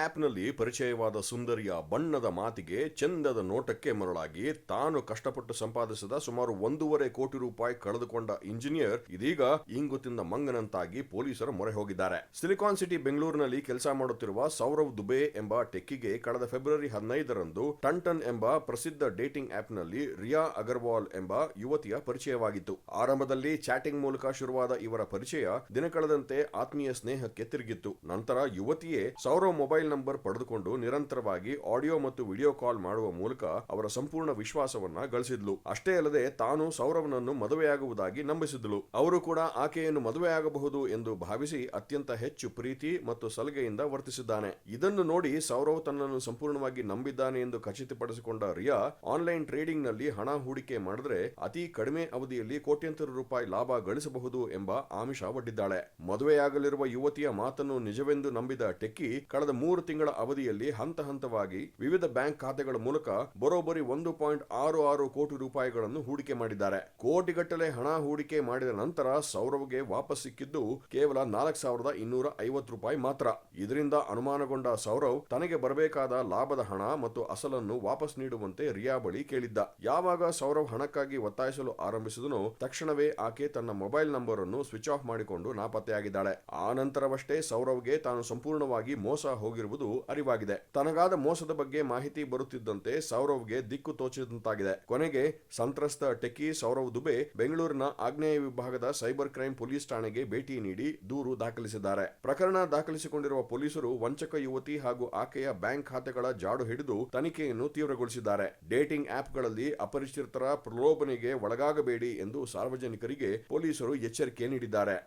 ಆಪ್ನಲ್ಲಿ ಪರಿಚಯವಾದ ಸುಂದರಿಯ ಬಣ್ಣದ ಮಾತಿಗೆ, ಚಂದದ ನೋಟಕ್ಕೆ ಮರಳಾಗಿ ತಾನು ಕಷ್ಟಪಟ್ಟು ಸಂಪಾದಿಸಿದ ಸುಮಾರು 1.5 ಕೋಟಿ ರೂಪಾಯಿ ಕಳೆದುಕೊಂಡ ಇಂಜಿನಿಯರ್ ಇದೀಗ ಇಂಗು ತಿಂದ ಮಂಗನಂತಾಗಿ ಪೊಲೀಸರ ಮೊರೆ ಹೋಗಿದ್ದಾರೆ. ಸಿಲಿಕಾನ್ ಸಿಟಿ ಬೆಂಗಳೂರಿನಲ್ಲಿ ಕೆಲಸ ಮಾಡುತ್ತಿರುವ ಸೌರವ್ ದುಬೆ ಎಂಬ ಟೆಕ್ಕಿಗೆ ಕಳೆದ ಫೆಬ್ರವರಿ 15ರಂದು ಟನ್ ಎಂಬ ಪ್ರಸಿದ್ಧ ಡೇಟಿಂಗ್ ಆಪ್ನಲ್ಲಿ ರಿಯಾ ಅಗರ್ವಾಲ್ ಎಂಬ ಯುವತಿಯ ಪರಿಚಯವಾಗಿತ್ತು. ಆರಂಭದಲ್ಲಿ ಚಾಟಿಂಗ್ ಮೂಲಕ ಶುರುವಾದ ಇವರ ಪರಿಚಯ ದಿನಕಳೆದಂತೆ ಆತ್ಮೀಯ ಸ್ನೇಹಕ್ಕೆ ತಿರುಗಿತ್ತು. ನಂತರ ಯುವತಿಯೇ ಸೌರವ್ ಮೊಬೈಲ್ ನಂಬರ್ ಪಡೆದುಕೊಂಡು ನಿರಂತರವಾಗಿ ಆಡಿಯೋ ಮತ್ತು ವಿಡಿಯೋ ಕಾಲ್ ಮಾಡುವ ಮೂಲಕ ಅವರ ಸಂಪೂರ್ಣ ವಿಶ್ವಾಸವನ್ನ ಗಳಿಸಿದ್ಲು. ಅಷ್ಟೇ ಅಲ್ಲದೆ ತಾನು ಸೌರವ್ನನ್ನು ಮದುವೆಯಾಗುವುದಾಗಿ ನಂಬಿಸಿದ್ಲು. ಅವರು ಕೂಡ ಆಕೆಯನ್ನು ಮದುವೆಯಾಗಬಹುದು ಎಂದು ಭಾವಿಸಿ ಅತ್ಯಂತ ಹೆಚ್ಚು ಪ್ರೀತಿ ಮತ್ತು ಸಲುಗೆಯಿಂದ ವರ್ತಿಸಿದ್ದಾನೆ. ಇದನ್ನು ನೋಡಿ ಸೌರವ್ ತನ್ನನ್ನು ಸಂಪೂರ್ಣವಾಗಿ ನಂಬಿದ್ದಾನೆ ಎಂದು ಖಚಿತಪಡಿಸಿಕೊಂಡ ರಿಯಾ ಆನ್ಲೈನ್ ಟ್ರೇಡಿಂಗ್ ನಲ್ಲಿ ಹಣ ಹೂಡಿಕೆ ಮಾಡಿದ್ರೆ ಅತಿ ಕಡಿಮೆ ಅವಧಿಯಲ್ಲಿ ಕೋಟ್ಯಂತರ ರೂಪಾಯಿ ಲಾಭ ಗಳಿಸಬಹುದು ಎಂಬ ಆಮಿಷ ಒಡ್ಡಿದ್ದಾಳೆ. ಮದುವೆಯಾಗಲಿರುವ ಯುವತಿಯ ಮಾತನ್ನು ನಿಜವೆಂದು ನಂಬಿದ ಟೆಕ್ಕಿ ಕಳೆದ 3 ತಿಂಗಳ ಅವಧಿಯಲ್ಲಿ ಹಂತ ಹಂತವಾಗಿ ವಿವಿಧ ಬ್ಯಾಂಕ್ ಖಾತೆಗಳ ಮೂಲಕ ಬರೋಬ್ಬರಿ 1.66 ಕೋಟಿ ರೂಪಾಯಿಗಳನ್ನು ಹೂಡಿಕೆ ಮಾಡಿದ್ದಾರೆ. ಕೋಟಿಗಟ್ಟಲೆ ಹಣ ಹೂಡಿಕೆ ಮಾಡಿದ ನಂತರ ಸೌರವ್ಗೆ ವಾಪಸ್ ಸಿಕ್ಕಿದ್ದು ಕೇವಲ 4,250 ರೂಪಾಯಿ ಮಾತ್ರ. ಇದರಿಂದ ಅನುಮಾನಗೊಂಡ ಸೌರವ್ ತನಗೆ ಬರಬೇಕಾದ ಲಾಭದ ಹಣ ಮತ್ತು ಅಸಲನ್ನು ವಾಪಸ್ ನೀಡುವಂತೆ ರಿಯಾ ಬಳಿ ಕೇಳಿದ್ದ. ಯಾವಾಗ ಸೌರವ್ ಹಣಕ್ಕಾಗಿ ಒತ್ತಾಯಿಸಲು ಆರಂಭಿಸಿದನೋ ತಕ್ಷಣವೇ ಆಕೆ ತನ್ನ ಮೊಬೈಲ್ ನಂಬರ್ ಅನ್ನು ಸ್ವಿಚ್ ಆಫ್ ಮಾಡಿಕೊಂಡು ನಾಪತ್ತೆಯಾಗಿದ್ದಾಳೆ. ಆ ನಂತರವಷ್ಟೇ ಸೌರವ್ಗೆ ತಾನು ಸಂಪೂರ್ಣವಾಗಿ ಮೋಸ ಹೋಗಿರುವುದು ಅರಿವಾಗಿದೆ. ತನಗಾದ ಮೋಸದ ಬಗ್ಗೆ ಮಾಹಿತಿ ಬರುತ್ತಿದ್ದಂತೆ ಸೌರವ್ಗೆ ದಿಕ್ಕು ತೋಚಿದಂತಾಗಿದೆ. ಕೊನೆಗೆ ಸಂತ್ರಸ್ತ ಟೆಕ್ಕಿ ಸೌರವ್ ದುಬೆ ಬೆಂಗಳೂರಿನ ಆಗ್ನೇಯ ವಿಭಾಗದ ಸೈಬರ್ ಕ್ರೈಮ್ ಪೊಲೀಸ್ ಠಾಣೆಗೆ ಭೇಟಿ ನೀಡಿ ದೂರು ದಾಖಲಿಸಿದ್ದಾರೆ. ಪ್ರಕರಣ ದಾಖಲಿಸಿಕೊಂಡಿರುವ ಪೊಲೀಸರು ವಂಚಕ ಯುವತಿ ಹಾಗೂ ಆಕೆಯ ಬ್ಯಾಂಕ್ ಖಾತೆಗಳ ಜಾಡು ಹಿಡಿದು ತನಿಖೆಯನ್ನು ತೀವ್ರಗೊಳಿಸಿದ್ದಾರೆ. ಡೇಟಿಂಗ್ ಆಪ್ಗಳಲ್ಲಿ ಅಪರಿಚಿತರ ಪ್ರಲೋಭನೆಗೆ ಒಳಗಾಗಬೇಡಿ ಎಂದು ಸಾರ್ವಜನಿಕರಿಗೆ ಪೊಲೀಸರು ಎಚ್ಚರಿಕೆ ನೀಡಿದ್ದಾರೆ.